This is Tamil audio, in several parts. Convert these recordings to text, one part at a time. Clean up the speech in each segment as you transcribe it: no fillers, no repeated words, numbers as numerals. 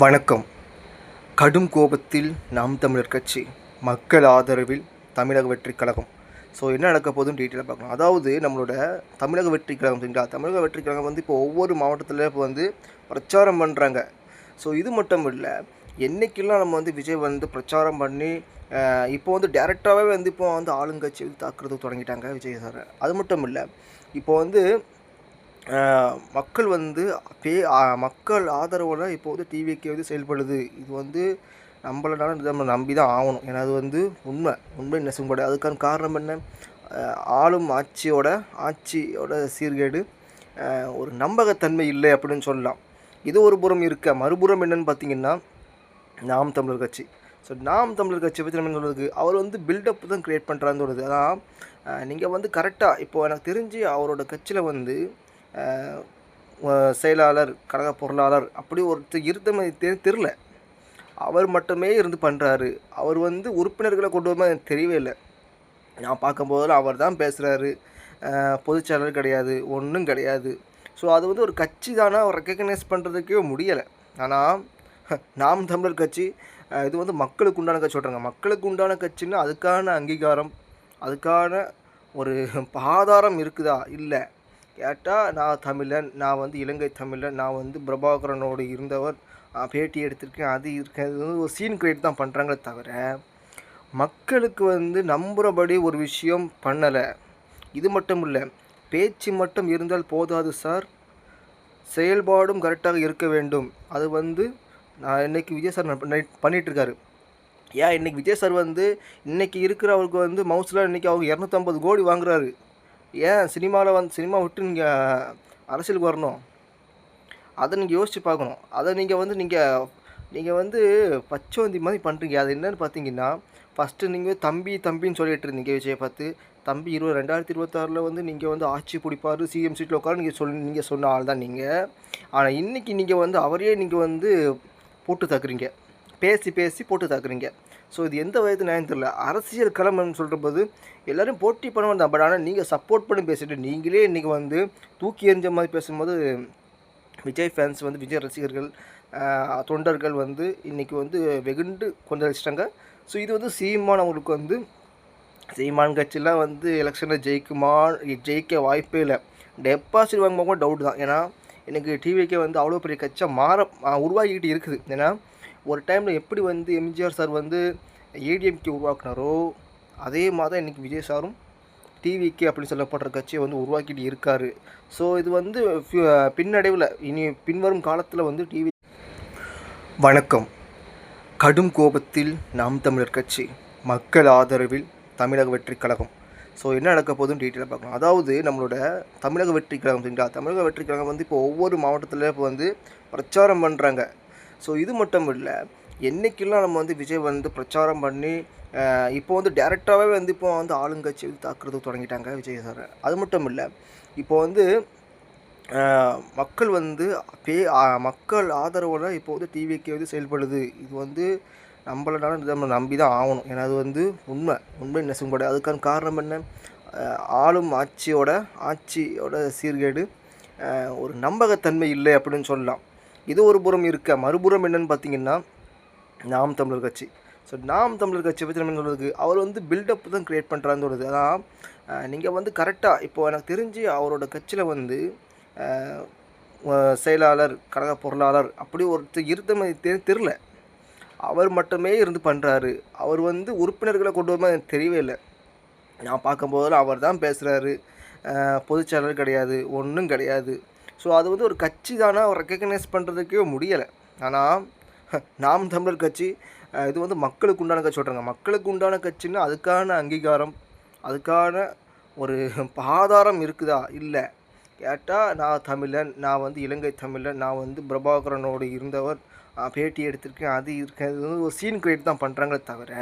வணக்கம். கடும் கோபத்தில் நாம் தமிழர் கட்சி, மக்கள் ஆதரவில் தமிழக வெற்றிக் கழகம். ஸோ என்ன நடக்க போகுதுன்னு டீட்டெயிலாக பார்க்கலாம். அதாவது நம்மளோட தமிழக வெற்றிக் கழகம் சரிங்களா, தமிழக வெற்றிக் கழகம் வந்து இப்போ ஒவ்வொரு மாவட்டத்தில் இப்போ வந்து பிரச்சாரம் பண்ணுறாங்க. ஸோ இது மட்டும் இல்லை, என்றைக்கெல்லாம் நம்ம வந்து விஜய் வந்து பிரச்சாரம் பண்ணி இப்போ வந்து டேரெக்டாகவே வந்து இப்போ வந்து ஆளுங்கட்சி வந்து தாக்குறதுக்கு தொடங்கிட்டாங்க விஜய் சார். அது மட்டும் இல்லை, இப்போ வந்து மக்கள் வந்து மக்கள் ஆதரவோட இப்போ வந்து டிவிக்கே வந்து செயல்படுது. இது வந்து நம்மளனால நம்ம நம்பி தான் ஆகணும். ஏன்னா அது வந்து உண்மை நெசம்பட. அதுக்கான காரணம் என்ன? ஆளும் ஆட்சியோட சீர்கேடு, ஒரு நம்பகத்தன்மை இல்லை அப்படின்னு சொல்லலாம். இது ஒரு புறம் இருக்க, மறுபுறம் என்னென்னு பார்த்தீங்கன்னா நாம் தமிழர் கட்சி. ஸோ நாம் தமிழர் கட்சியை பற்றி நம்ம சொல்கிறது, அவர் வந்து பில்டப் தான் க்ரியேட் பண்ணுறான்னு தோணுது. அதான் நீங்கள் வந்து கரெக்டாக இப்போது எனக்கு தெரிஞ்சு அவரோட கட்சியில் வந்து செயலாளர், கழக பொருளாளர் அப்படி ஒருத்தர் இருந்த மாதிரி தெரில. அவர் மட்டுமே இருந்து பண்ணுறாரு. அவர் வந்து உறுப்பினர்களை கொண்டு வர எனக்கு தெரியவே இல்லை. நான் பார்க்கும்போதெல்லாம் அவர் தான் பேசுகிறாரு. பொதுச்செயலாளர் கிடையாது, ஒன்றும் கிடையாது. ஸோ அது வந்து ஒரு கட்சி தானே அவர் ரெக்கக்னைஸ் பண்ணுறதுக்கே முடியலை. ஆனால் நாம் தமிழர் கட்சி இது வந்து மக்களுக்கு உண்டான கட்சி சொல்கிறாங்க. மக்களுக்கு உண்டான கட்சின்னா அதுக்கான அங்கீகாரம், அதுக்கான ஒரு ஆதாரம் இருக்குதா? இல்லை. கேட்டால் நான் தமிழன், நான் வந்து இலங்கை தமிழன், நான் வந்து பிரபாகரனோடு இருந்தவர், பேட்டி எடுத்திருக்கேன், அது இருக்கேன். இது வந்து ஒரு சீன் கிரியேட் தான் பண்ணுறாங்களே தவிர மக்களுக்கு வந்து நம்புகிறபடி ஒரு விஷயம் பண்ணலை. இது மட்டும் இல்லை, பேச்சு மட்டும் இருந்தால் போதாது சார், செயல்பாடும் கரெக்டாக இருக்க வேண்டும். அது வந்து நான் இன்றைக்கி விஜய் சார் பண்ணிகிட்ருக்காரு. ஏன் இன்றைக்கி விஜய் சார் வந்து இன்றைக்கி இருக்கிறவருக்கு வந்து மவுஸில் இன்றைக்கி அவங்க 250 கோடி வாங்குறாரு. ஏன் சினிமாவில் சினிமா விட்டு நீங்கள் அரசியலுக்கு வரணும்? அதை நீங்கள் யோசித்து பார்க்கணும். அதை நீங்கள் வந்து பச்சோந்தி மாதிரி பண்ணுறீங்க. அது என்னென்னு பார்த்தீங்கன்னா, ஃபஸ்ட்டு நீங்கள் தம்பின்னு சொல்லிட்டு இருந்தீங்க விஜயை பார்த்து. தம்பி 2026 வந்து நீங்கள் வந்து ஆட்சி பிடிப்பார், சிஎம் சீட்டில் உட்கார நீங்கள் சொன்ன ஆள் தான் நீங்கள். ஆனால் இன்றைக்கி நீங்கள் வந்து அவரையே நீங்கள் வந்து போட்டு தாக்குறீங்க, பேசி போட்டு தாக்குறீங்க. ஸோ இது எந்த வயது நியாயம் தெரியல. அரசியல் களம்னு சொல்கிற போது எல்லோரும் போட்டி பண்ண வந்தால், பட் ஆனால் நீங்கள் சப்போர்ட் பண்ணி பேசிட்டு நீங்களே இன்றைக்கி வந்து தூக்கி எறிஞ்ச மாதிரி பேசும்போது விஜய் ஃபேன்ஸ் வந்து, விஜய் ரசிகர்கள், தொண்டர்கள் வந்து இன்றைக்கி வந்து வெகுண்டு கொந்தளிச்சிட்டாங்க. ஸோ இது வந்து சீமான் அவங்களுக்கு வந்து, சீமான் கட்சியெலாம் வந்து எலெக்ஷனில் ஜெயிக்க வாய்ப்பே இல்லை. டெபாசிட் வாங்கும்போது கூட டவுட் தான். ஏன்னா எனக்கு டிவிக்கே வந்து அவ்வளோ பெரிய கட்சியாக உருவாக்கிக்கிட்டு இருக்குது. ஏன்னா ஒரு டைமில் எப்படி வந்து எம்ஜிஆர் சார் வந்து ஏடிஎம்கே உருவாக்குனாரோ அதே மாதிரி தான் இன்றைக்கி விஜய் சாரும் டிவிகே அப்படின்னு சொல்லப்படுற கட்சியை வந்து உருவாக்கிட்டு இருக்கார். ஸோ இது வந்து பின்னடைவில் இனி பின்வரும் காலத்தில் வந்து டிவி. வணக்கம். கடும் கோபத்தில் நாம் தமிழர் கட்சி, மக்கள் ஆதரவில் தமிழக வெற்றிக் கழகம். ஸோ என்ன நடக்க போகுதுன்னு டீட்டெயிலாக பார்க்கலாம். அதாவது நம்மளோட தமிழக வெற்றிக் கழகம் சரிங்களா, தமிழக வெற்றிக் கழகம் வந்து இப்போ ஒவ்வொரு மாவட்டத்தில் இப்போ வந்து பிரச்சாரம் பண்ணுறாங்க. ஸோ இது மட்டும் இல்லை, என்றைக்கெல்லாம் நம்ம வந்து விஜய் வந்து பிரச்சாரம் பண்ணி இப்போ வந்து டேரெக்டாகவே வந்து இப்போ வந்து ஆளுங்கட்சி வந்து தாக்குறதுக்கு தொடங்கிட்டாங்க விஜய் சார். அது மட்டும் இல்லை, இப்போ வந்து மக்கள் வந்து மக்கள் ஆதரவோட இப்போ வந்து டிவிக்கே வந்து செயல்படுது. இது வந்து நம்மளனால நம்ம நம்பி தான் ஆகணும். ஏன்னா அது வந்து உண்மை நெசம்பட. அதுக்கான காரணம் என்ன? ஆளும் ஆட்சியோட சீர்கேடு, ஒரு நம்பகத்தன்மை இல்லை அப்படின்னு சொல்லலாம். இது ஒரு புறம் இருக்க, மறுபுறம் என்னென்னு பார்த்தீங்கன்னா நாம் தமிழர் கட்சி. ஸோ நாம் தமிழர் கட்சியை பற்றி நம்ம சொல்கிறது, அவர் வந்து பில்டப் தான் க்ரியேட் பண்ணுறான்னு தோணுது. அதான் நீங்கள் வந்து கரெக்டாக இப்போது எனக்கு தெரிஞ்சு அவரோட கட்சியில் வந்து செயலாளர், கழக பொருளாளர் அப்படி ஒருத்தர் இருந்த மாதிரி தெரில. அவர் மட்டுமே இருந்து பண்ணுறாரு. அவர் வந்து உறுப்பினர்களை கொண்டு வர எனக்கு தெரியவே இல்லை. நான் பார்க்கும்போதெல்லாம் அவர் தான் பேசுகிறாரு. பொதுச்செயலாளர் கிடையாது, ஒன்றும் கிடையாது. ஸோ அது வந்து ஒரு கட்சி தானே அவர் ரெக்கக்னைஸ் பண்ணுறதுக்கே முடியலை. ஆனால் நாம் தமிழர் கட்சி இது வந்து மக்களுக்கு உண்டான கட்சி சொல்கிறாங்க. மக்களுக்கு உண்டான கட்சின்னா அதுக்கான அங்கீகாரம், அதுக்கான ஒரு ஆதாரம் இருக்குதா? இல்லை. கேட்டால் நான் தமிழன், நான் வந்து இலங்கை தமிழன், நான் வந்து பிரபாகரனோடு இருந்தவர், பேட்டி எடுத்திருக்கேன், அது இருக்கேன். இது வந்து ஒரு சீன் கிரியேட் தான் பண்ணுறாங்களே தவிர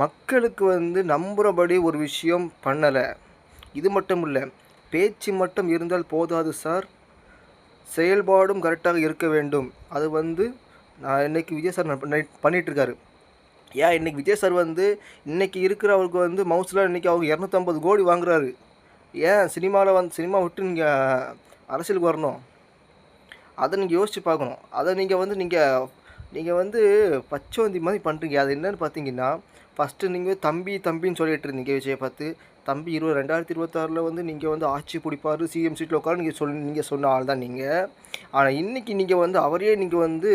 மக்களுக்கு வந்து நம்புகிறபடி ஒரு விஷயம் பண்ணலை. இது மட்டும் இல்லை, பேச்சு மட்டும் இருந்தால் போதாது சார், செயல்பாடும் கரெக்டாக இருக்க வேண்டும். அது வந்து நான் இன்றைக்கி விஜய் சார் பண்ணிகிட்ருக்காரு. ஏன் இன்றைக்கி விஜய் சார் வந்து இன்றைக்கி இருக்கிறவருக்கு வந்து மவுஸில் இன்றைக்கி அவங்க 250 கோடி வாங்குறாரு. ஏன் சினிமா விட்டு நீங்கள் அரசியலுக்கு வரணும்? அத நீங்க யோசிச்சு பார்க்கணும். அத நீங்க வந்து நீங்க நீங்க வந்து பச்சோந்தி மாரி பண்றீங்க. அது என்னன்னு பார்த்தீங்கன்னா, ஃபர்ஸ்ட்டு நீங்க தம்பி தம்பின்னு சொல்லிட்டு இருந்தீங்க விஜய பார்த்து. தம்பி 2026ல வந்து நீங்க வந்து ஆட்சி புடிப்பாரு, சிஎம் சீட்ல உட்காருன்னு நீங்க சொன்ன ஆள் தான் நீங்க. ஆனா இன்னைக்கு நீங்க வந்து அவரையே நீங்க வந்து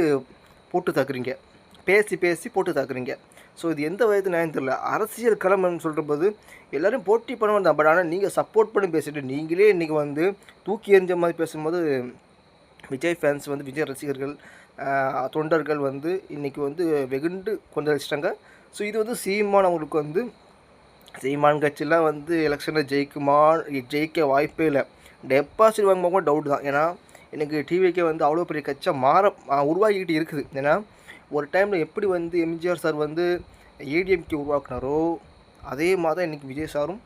போட்டு தாக்குறீங்க. பேசி பேசி போட்டு தாக்குறீங்க. ஸோ இது எந்த வயது நியாயம் தெரியல. அரசியல் களம்னு சொல்றபோது எல்லாரும் போட்டி பண்ணவன் தான். பட் ஆனா நீங்க சப்போர்ட் பண்ணி பேசிட்டு, நீங்களே இன்னைக்கு வந்து தூக்கி எறிஞ்ச மாரி பேசும்போது, விஜய் ஃபேன்ஸ் வந்து விஜய் ரசிகர்கள், தொண்டர்கள் வந்து இன்னைக்கு வந்து வெகுண்டு கொந்தளிச்சுட்டாங்க. ஸோ இது வந்து சீமான் அவங்களுக்கு வந்து சீமான் கட்சிலாம் வந்து எலெக்ஷனில் ஜெயிக்க வாய்ப்பே இல்லை. டெபாசிட் வாங்கும்போது கூட டவுட் தான். ஏன்னா எனக்கு டிவிக்கே வந்து அவ்வளோ பெரிய கட்சியாக உருவாக்கிக்கிட்டு இருக்குது. ஏன்னா ஒரு டைமில் எப்படி வந்து எம்ஜிஆர் சார் வந்து ஏடிஎம்கே உருவாக்குனாரோ, அதே மாதிரி தான் இன்றைக்கி விஜய் சாரும்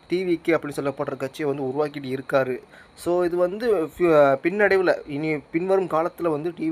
டிவிகே அப்படின்னு சொல்லப்படுற கட்சியை வந்து உருவாக்கிட்டு இருக்காரு. ஸோ இது வந்து பின்னடைவில் பின்வரும் காலத்தில் வந்து டிவி